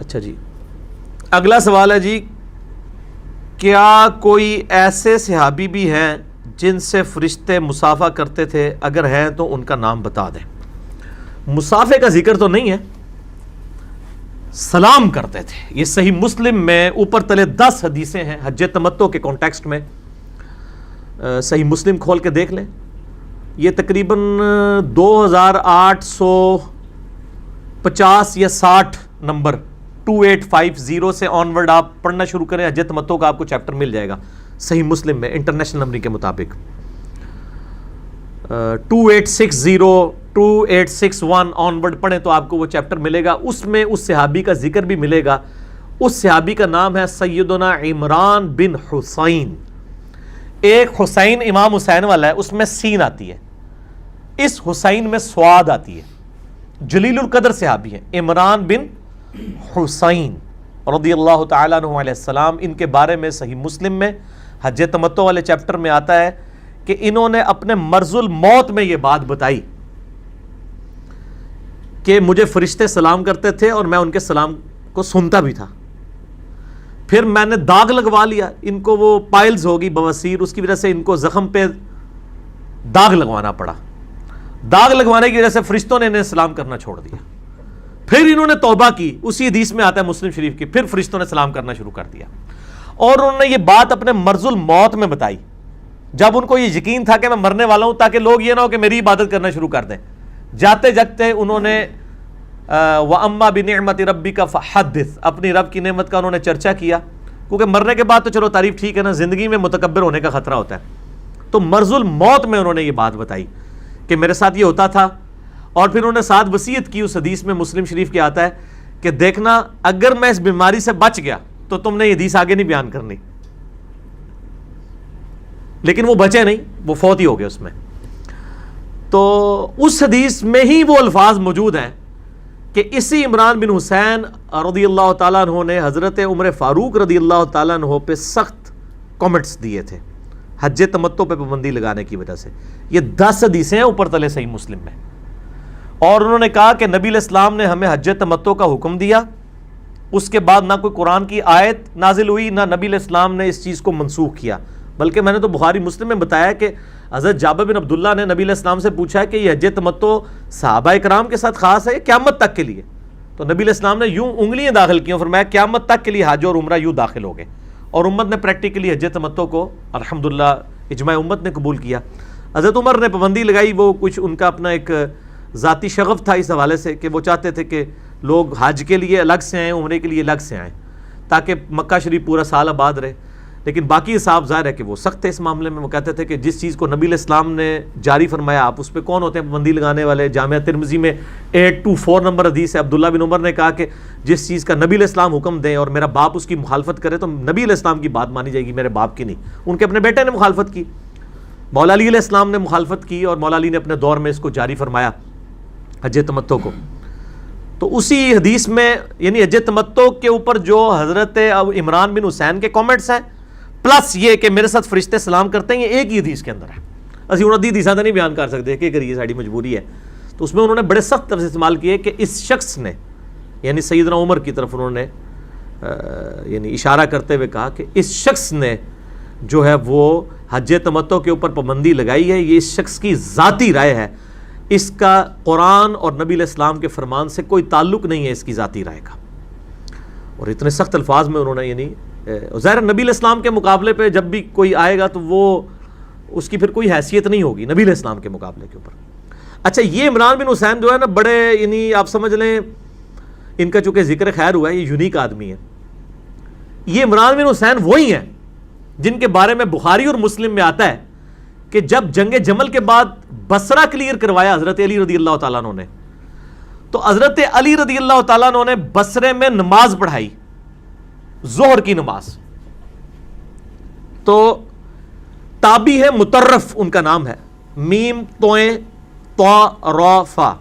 اچھا جی، اگلا سوال ہے جی، کیا کوئی ایسے صحابی بھی ہیں جن سے فرشتے مصافحہ کرتے تھے؟ اگر ہیں تو ان کا نام بتا دیں۔ مصافحے کا ذکر تو نہیں ہے، سلام کرتے تھے۔ یہ صحیح مسلم میں اوپر تلے 10 حدیثیں ہیں حج تمتع کے کانٹیکسٹ میں، صحیح مسلم کھول کے دیکھ لیں۔ یہ تقریباً 2850 یا 60 نمبر 2850 سے آن ورڈ آپ پڑھنا شروع کریں، حج تمتع کا آپ کو چیپٹر مل جائے گا صحیح مسلم میں انٹرنیشنل نمبرنگ کے مطابق۔ 2860 2861 آن ورڈ پڑھیں تو آپ کو وہ چیپٹر ملے گا، اس میں اس صحابی کا ذکر بھی ملے گا۔ اس صحابی کا نام ہے سیدنا عمران بن حسین۔ ایک حسین امام حسین والا ہے، اس میں سین آتی ہے، اس حسین میں سواد آتی ہے۔ جلیل القدر صحابی ہیں عمران بن حسین رضی اللہ تعالیٰ عنہ علیہ السلام۔ ان کے بارے میں صحیح مسلم میں حج تمتع والے چیپٹر میں آتا ہے کہ انہوں نے اپنے مرض الموت میں یہ بات بتائی کہ مجھے فرشتے سلام کرتے تھے اور میں ان کے سلام کو سنتا بھی تھا، پھر میں نے داغ لگوا لیا، ان کو وہ پائلز ہوگی بواسیر، اس کی وجہ سے ان کو زخم پہ داغ لگوانا پڑا، داغ لگوانے کی وجہ سے فرشتوں نے انہیں سلام کرنا چھوڑ دیا، پھر انہوں نے توبہ کی، اسی حدیث میں آتا ہے مسلم شریف کی، پھر فرشتوں نے سلام کرنا شروع کر دیا، اور انہوں نے یہ بات اپنے مرض الموت میں بتائی جب ان کو یہ یقین تھا کہ میں مرنے والا ہوں، تاکہ لوگ یہ نہ ہو کہ میری عبادت کرنا شروع کر دیں۔ جاتے جاتے انہوں نے وَأَمَّا بِنِعْمَةِ رَبِّكَ فَحَدِّثْ، اپنی رب کی نعمت کا انہوں نے چرچا کیا، کیونکہ مرنے کے بعد تو چلو تعریف ٹھیک ہے نا، زندگی میں متکبر ہونے کا خطرہ ہوتا ہے، تو مرض الموت میں انہوں نے یہ بات بتائی کہ میرے ساتھ یہ ہوتا تھا، اور پھر انہوں نے ساتھ وصیت کی، اس حدیث میں مسلم شریف کے آتا ہے کہ دیکھنا اگر میں اس بیماری سے بچ گیا تو تم نے یہ حدیث آگے نہیں بیان کرنی، لیکن وہ بچے نہیں، وہ فوت ہی ہو گئے اس میں۔ تو اس حدیث میں ہی وہ الفاظ موجود ہیں کہ اسی عمران بن حسین رضی اللہ تعالیٰ عنہ نے حضرت عمر فاروق رضی اللہ تعالیٰ عنہ پہ سخت کامنٹس دیے تھے حج تمتع پہ پابندی لگانے کی وجہ سے۔ یہ 10 حدیثیں ہیں اوپر تلے صحیح مسلم میں، اور انہوں نے کہا کہ نبی علیہ السلام نے ہمیں حج تمتع کا حکم دیا، اس کے بعد نہ کوئی قرآن کی آیت نازل ہوئی، نہ نبی علیہ السلام نے اس چیز کو منسوخ کیا، بلکہ میں نے تو بخاری مسلم میں بتایا کہ حضرت جابر بن عبداللہ نے نبی علیہ السلام سے پوچھا کہ یہ حج تمتع صحابہ کرام کے ساتھ خاص ہے قیامت تک کے لیے؟ تو نبی علیہ السلام نے یوں انگلیاں داخل کی اور فرمایا قیامت تک کے لیے حج اور عمرہ یوں داخل ہو گئے، اور امت نے پریکٹیکلی حج تمتع کو الحمدللہ اجماع امت نے قبول کیا۔ حضرت عمر نے پابندی لگائی، وہ کچھ ان کا اپنا ایک ذاتی شغف تھا اس حوالے سے کہ وہ چاہتے تھے کہ لوگ حج کے لیے الگ سے آئیں، عمرے کے لیے الگ سے آئیں، تاکہ مکہ شریف پورا سال آباد رہے۔ لیکن باقی حساب ظاہر ہے کہ وہ سخت تھے اس معاملے میں، وہ کہتے تھے کہ جس چیز کو نبی علیہ السلام نے جاری فرمایا آپ اس پہ کون ہوتے ہیں پابندی لگانے والے۔ جامعہ ترمذی میں 824 نمبر حدیث ہے، عبداللہ بن عمر نے کہا کہ جس چیز کا نبی علیہ السلام حکم دیں اور میرا باپ اس کی مخالفت کرے تو نبی علیہ السلام کی بات مانی جائے گی، میرے باپ کی نہیں۔ ان کے اپنے بیٹے نے مخالفت کی، مولا علی علیہ السلام نے مخالفت کی، اور مولا علی نے اپنے دور میں اس کو جاری فرمایا حج تمتع کو۔ تو اسی حدیث میں یعنی حج تمتع کے اوپر جو حضرت عمران بن حسین کے کامنٹس ہیں، پلس یہ کہ میرے ساتھ فرشتے سلام کرتے ہیں، یہ ایک ہی حدیث کے اندر ہے۔ اسی انہوں نے حدیثاں نہیں بیان کر سکتے کہ کریے، ساری مجبوری ہے۔ تو اس میں انہوں نے بڑے سخت طرح سے استعمال کیے کہ اس شخص نے یعنی سیدنا عمر کی طرف انہوں نے یعنی اشارہ کرتے ہوئے کہا کہ اس شخص نے جو ہے وہ حج تمتع کے اوپر پابندی لگائی ہے، یہ اس شخص کی ذاتی رائے ہے، اس کا قرآن اور نبی علیہ السلام کے فرمان سے کوئی تعلق نہیں ہے اس کی ذاتی رائے کا۔ اور اتنے سخت الفاظ میں انہوں نے یعنی ظاہر نبی علیہ السلام کے مقابلے پہ جب بھی کوئی آئے گا تو وہ اس کی پھر کوئی حیثیت نہیں ہوگی نبی علیہ السلام کے مقابلے کے اوپر۔ اچھا، یہ عمران بن حسین جو ہے نا بڑے یعنی آپ سمجھ لیں ان کا چونکہ ذکر خیر ہوا ہے، یہ یونیک آدمی ہے۔ یہ عمران بن حسین وہی ہیں جن کے بارے میں بخاری اور مسلم میں آتا ہے کہ جب جنگ جمل کے بعد بصرہ کلیئر کروایا حضرت علی رضی اللہ تعالیٰ عنہ نے، تو حضرت علی رضی اللہ تعالیٰ عنہ نے بصرے میں نماز پڑھائی، ظہر کی نماز۔ تو تابی ہے مطرف ان کا نام ہے، میم توئیں طا را فا۔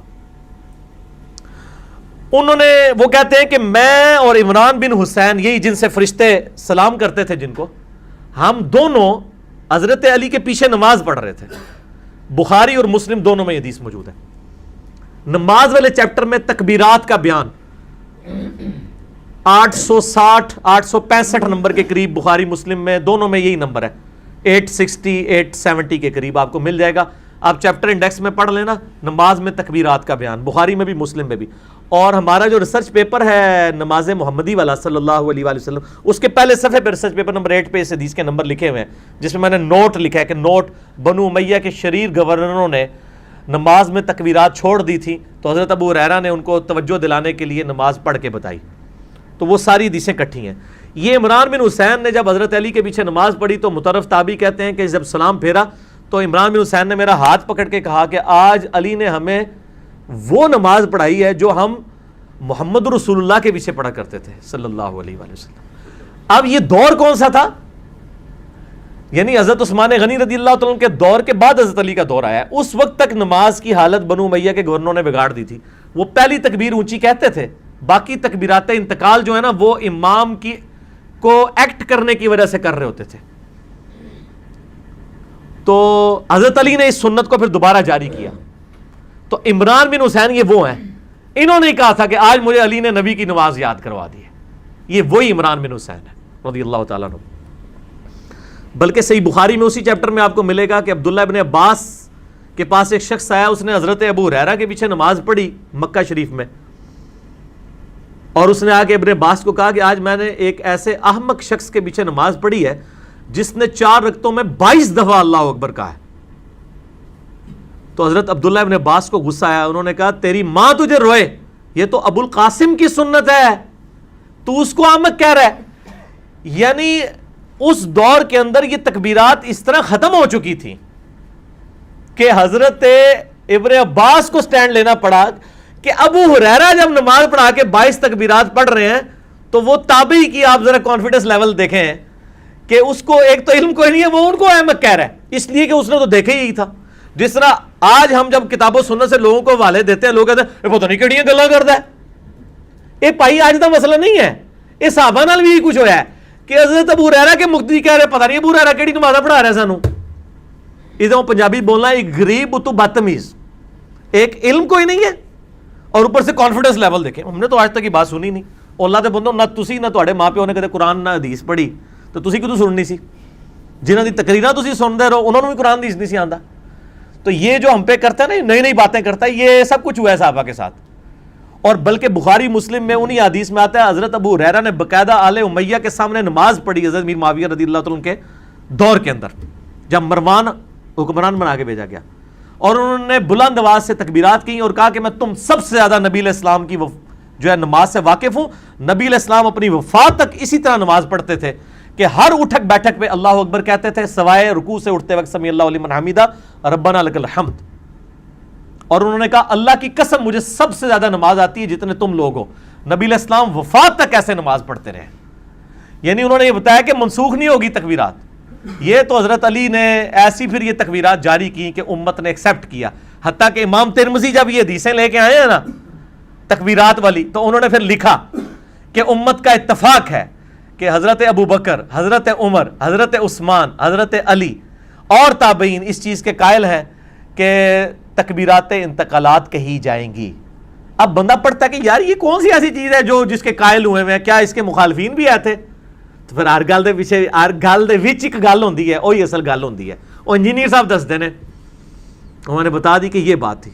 انہوں نے وہ کہتے ہیں کہ میں اور عمران بن حسین، یہی جن سے فرشتے سلام کرتے تھے جن کو، ہم دونوں حضرت علی کے پیچھے نماز پڑھ رہے تھے۔ بخاری اور مسلم دونوں میں یہ حدیث موجود ہے۔ نماز والے چیپٹر میں تکبیرات کا بیان، 860 865 نمبر کے قریب بخاری مسلم میں دونوں میں یہی نمبر ہے, 860 870 کے قریب آپ کو مل جائے گا. آپ چیپٹر انڈیکس میں پڑھ لینا, نماز میں تکبیرات کا بیان, بخاری میں بھی مسلم میں بھی. اور ہمارا جو ریسرچ پیپر ہے نماز محمدی والا صلی اللہ علیہ وآلہ وسلم, اس کے پہلے صفحے پہ ریسرچ پیپر نمبر 8 پہ اس حدیث کے نمبر لکھے ہوئے ہیں, جس میں میں نے نوٹ لکھا ہے کہ نوٹ بنو امیہ کے شریر گورنروں نے نماز میں تکبیرات چھوڑ دی تھی, تو حضرت ابو ہریرہ نے ان کو توجہ دلانے کے لیے نماز پڑھ کے بتائی. تو وہ ساری حدیثیں کٹھی ہیں. یہ عمران بن حسین نے جب حضرت علی کے پیچھے نماز پڑھی تو مطرف تابعی کہتے ہیں کہ جب سلام پھیرا تو عمران بن حسین نے میرا ہاتھ پکڑ کے کہا کہ آج علی نے ہمیں وہ نماز پڑھائی ہے جو ہم محمد رسول اللہ کے پیچھے پڑھا کرتے تھے صلی اللہ علیہ وآلہ وسلم. اب یہ دور کون سا تھا؟ یعنی حضرت عثمان غنی رضی اللہ تعالیٰ کے دور کے بعد حضرت علی کا دور آیا ہے. اس وقت تک نماز کی حالت بنو امیہ کے گورنروں نے بگاڑ دی تھی. وہ پہلی تکبیر اونچی کہتے تھے, باقی تکبیرات انتقال جو ہے نا وہ امام کی کو ایکٹ کرنے کی وجہ سے کر رہے ہوتے تھے. تو حضرت علی نے اس سنت کو پھر دوبارہ جاری کیا. تو عمران بن حسین یہ وہ ہیں, انہوں نے کہا تھا کہ آج مجھے علی نے نبی کی نماز یاد کروا دی ہے. یہ وہی عمران بن حسین ہے رضی اللہ تعالیٰ عنہ. بلکہ صحیح بخاری میں اسی چیپٹر میں آپ کو ملے گا کہ عبداللہ ابن عباس کے پاس ایک شخص آیا, اس نے حضرت ابو ہریرہ کے پیچھے نماز پڑھی مکہ شریف میں, اور اس نے آ کے ابن عباس کو کہا کہ آج میں نے ایک ایسے احمق شخص کے پیچھے نماز پڑھی ہے جس نے 4 رکعتوں میں 22 دفعہ اللہ اکبر کہا ہے. تو حضرت عبداللہ ابن عباس کو غصہ آیا, انہوں نے کہا تیری ماں تجھے روئے, یہ تو ابو القاسم کی سنت ہے, تو اس کو احمق کہہ رہا ہے. یعنی اس دور کے اندر یہ تکبیرات اس طرح ختم ہو چکی تھی کہ حضرت ابن عباس کو سٹینڈ لینا پڑا کہ ابو ہریرہ جب نماز پڑھا کے 22 تکبیرات پڑھ رہے ہیں تو وہ تابعی کی آپ ذرا کانفیڈنس لیول دیکھیں کہ اس کو ایک تو علم کوئی نہیں ہے, وہ ان کو احمق کہہ رہا ہے, اس لیے کہ اس نے تو دیکھا ہی تھا. جس طرح آج ہم جب کتاب و سنت سے لوگوں کو حوالے دیتے ہیں, لوگ کہتے ہیں پتہ نہیں کیڑیاں گلاں کردا ہے. یہ بھائی آج دا مسئلہ نہیں ہے, یہ صحابہ نال بھی کچھ ہویا ہے کہ حضرت ابو ہریرہ کے مقتدی کہہ رہے پتہ نہیں ابو ہریرہ کیڑی نماز پڑھا رہا ہے سانوں. ادھر پنجابی بولنا ایک غریب تو بدتمیز, ایک علم کوئی نہیں ہے اور اوپر سے کانفیڈنس لیول دیکھیں. ہم نے تو آج تک یہ بات سنی نہیں. اللہ دے بندو, نہ تسی نہ تواڈے ماں پیو نے کدے قرآن نہ حدیث پڑھی, تو تسی کدوں سننی سی؟ جنہاں دی تقریراں تسی سنتے رہو انہوں نے بھی قرآن حدیث نہیں سی آندا. تو یہ جو ہم پہ کرتا ہے نا, نئی نئی باتیں کرتا ہے, یہ سب کچھ ہوا ہے صحابہ کے ساتھ. اور بلکہ بخاری مسلم میں انہی حدیث میں آتا ہے حضرت ابو ہریرہ نے باقاعدہ آل امیہ کے سامنے نماز پڑھی حضرت امیر معاویہ رضی اللہ تعالیٰ عنہ کے دور کے اندر, جب مروان حکمران بنا کے بھیجا گیا, اور انہوں نے بلند آواز سے تکبیرات کی اور کہا کہ میں تم سب سے زیادہ نبی علیہ السلام کی جو ہے نماز سے واقف ہوں. نبی علیہ السلام اپنی وفات تک اسی طرح نماز پڑھتے تھے کہ ہر اٹھک بیٹھک پہ اللہ اکبر کہتے تھے, سوائے رکوع سے اٹھتے وقت سمیع اللہ لمن حمیدہ ربنا لک الحمد. اور انہوں نے کہا اللہ کی قسم مجھے سب سے زیادہ نماز آتی ہے جتنے تم لوگ ہو. نبی علیہ السلام وفات تک ایسے نماز پڑھتے رہے. یعنی انہوں نے یہ بتایا کہ منسوخ نہیں ہوگی تکبیرات. یہ تو حضرت علی نے ایسی پھر یہ تکبیرات جاری کی کہ امت نے ایکسیپٹ کیا. حتیٰ کہ امام ترمذی جب یہ حدیثیں لے کے آئے ہیں نا تکبیرات والی, تو انہوں نے پھر لکھا کہ امت کا اتفاق ہے کہ حضرت ابو بکر, حضرت عمر, حضرت عثمان, حضرت علی اور تابعین اس چیز کے قائل ہیں کہ تکبیرات انتقالات کہی جائیں گی. اب بندہ پڑھتا ہے کہ یار یہ کون سی ایسی چیز ہے جو جس کے قائل ہوئے ہیں, کیا اس کے مخالفین بھی آئے تھے؟ تو پھر ہر گل دے پیچھے ہر گل دے وچ ایک گل ہوندی ہے, وہی اصل گل ہوندی ہے. وہ انجینئر صاحب دستے نے, انہوں نے بتا دی کہ یہ بات تھی.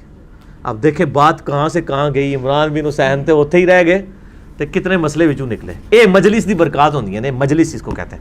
اب دیکھیں بات کہاں سے کہاں گئی. عمران بن حسین تے اوتھے ہی رہ گئے تے کتنے مسئلے وچوں نکلے. اے مجلس دی برکات ہوندی ہے نا, مجلس اس کو کہتے ہیں.